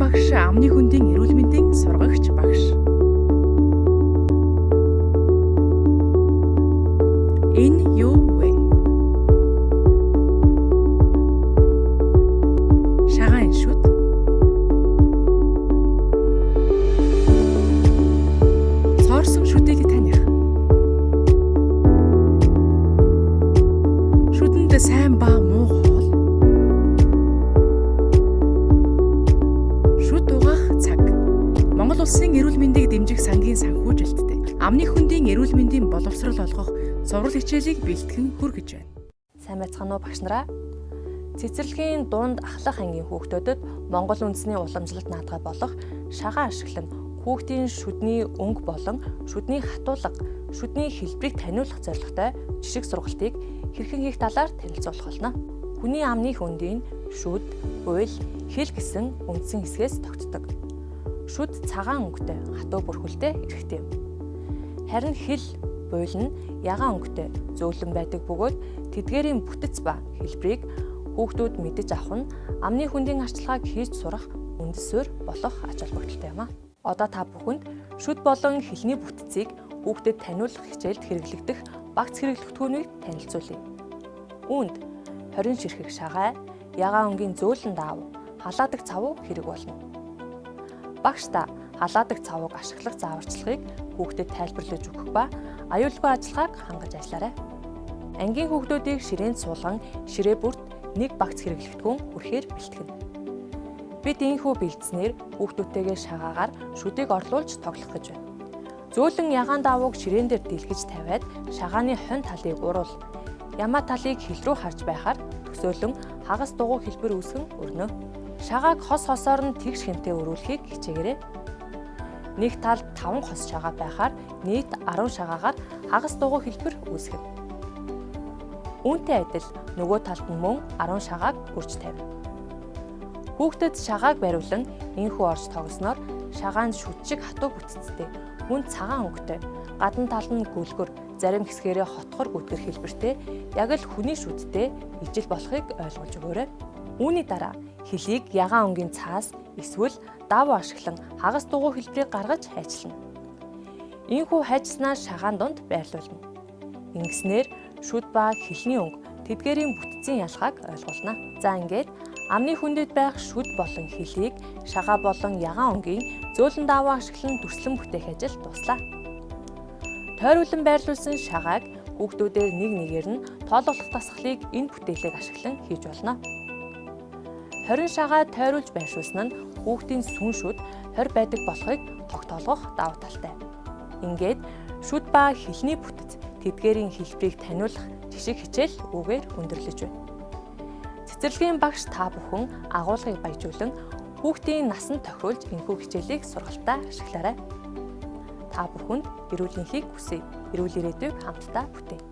багш амны хүндийн эрүүл мэндийн сургагч багш. Энэ юу вэ? Шагаан шүд. Цоорсон шүдийг таних. Шүдэнд сайн ба муу хоол. Шүд угаах цаг. Монгол улсын эрүүл мэндийг дэмжих сангийн санхүүжилттэй амны хүндийн эрүүл мэндийн боловсрол олгох зурвал хичээлийг бэлтгэн хүргэж байна. Сайн байцгаана уу багш нараа? Цэцэрлэгийн дунд ахлах ангийн хүүхдүүдэд Монгол үндэсний уламжлалт наадгай болох шагаа ашиглан хүүхдийн шүдний өнгө болон шүдний хатуулга, шүдний хэлбэрийг таниулах зорилготой жишг сургалтыг хэрхэн хийх талаар танилцуулах болно. Хүний амны хүндийн шүд, уйл, хэл гэсэн үндсэн хэсгээс тогтдог. Шүд цагаан өнгөтэй, хатуу бүрхүүлтэй эрхтэй юм. Харин хэл, уйл нь ягаан өнгөтэй, зөөлөн байдаг бөгөөд тэдгээрийн бүтэц ба хэлбэрийг хүүхдүүд мэдэж авах нь амны хүндийн арчилгааг хийж сурах үндэс суурь болох ач холбогдолтой юм а. Одоо та бүхэнд шүд болон хэлний бүтэцийг хүүхдэд таниулах хичээлд хэрэглэгдэх багц хэрэглэгдэхүүнийг танилцуулъя. Үүнд 20 ширхэг шагаа, ягаан өнгийн зөөлөн даав, халаадаг цавуу хэрэг болно. Багш та халаадаг цавууг ашиглах зааварчилгыг хүүхдэд тайлбарлаж өгөх ба аюулгүй ажиллагааг хангаж ажиллаарай. Ангийн хүүхдүүдийг ширээнд суулган ширээ бүрт нэг багц хэрэглэгдэхүүн хүрэхээр бэлтгэнэ. Бид ийхүү бэлдснээр хүүхдүүдтэйгээ шагаагаар шүдийг орлуулж тоглох гэж байна. Зөөлөн ягаан даавууг ширээн дээр дэлгэж тавиад шагааны хонь талыг уруул. Ямаа талыг хил рүү харж байхаар төсөөлөн хагас дугуй хэлбэр үүсгэн өрнө. Шагааг хос хосоор нь тэгш хэмтэй өрүүлэхийг хичээгээрэй. Нэг талд 5 хос шагаа байхаар нийт 10 шагаагаар хагас дугуй хэлбэр үүсгэнэ. Үүнтэй адил нөгөө талд нь мөн 10 шагааг үрж тавь. Хүүхдэд шагааг бариулан энхүү орж тогсноор шагаанд шүд шиг хатуу бүтэцтэй, мөн цагаан өнгөтэй, гадна тал нь гүлгөр, зарим хэсгээрээ хотгор гүтгэр хэлбэртэй, яг л хүний шүдтэй ижил болохыг ойлгуулж өгөөрэй. Үүний дараа хэлийг ягаан өнгийн цаас эсвэл даавуу ашиглан хагас дугуй хэлбэрийг гаргаж хайчилна. Энхүү хайчилснаа шагаан донд байрлуулна. Ингэснээр шүд ба хэлний өнгө тэдгээрийн бүтцийн ялгааг ойлгуулна. За ингээд амны хүндэд байх шүд болон хэлийг шагаа болон ягаан өнгийн зөөлөн даавуу ашиглан дүрслэн бүтээх ажил дуслаа. Тойруулан байрлуулсан шагааг хүүхдүүдээр нэг нэгээр нь тоолголох дасгалыг энэ бүтээлийг ашиглан хийж болно. 20 шагаа тойруулж байршуулсан нь хүүхдийн сүн шүд 20 байдаг болохыг тогтоолгох давуу талтай. Ингээд шүд ба хэлний бүтэц тэдгээрийн хэлбэрийг таниулах жишг хичээл үүгээр өндөрлөж байна. Цэцэрлэгийн багш та бүхэн агуулгыг баяжуулан хүүхдийн насанд тохируулж энэхүү хичээлийг сургалтаа ашиглаарай. Та бүхэнд эрүүл энхийг хүсье. Эрүүл ирээдүйг хамтдаа бүтээе.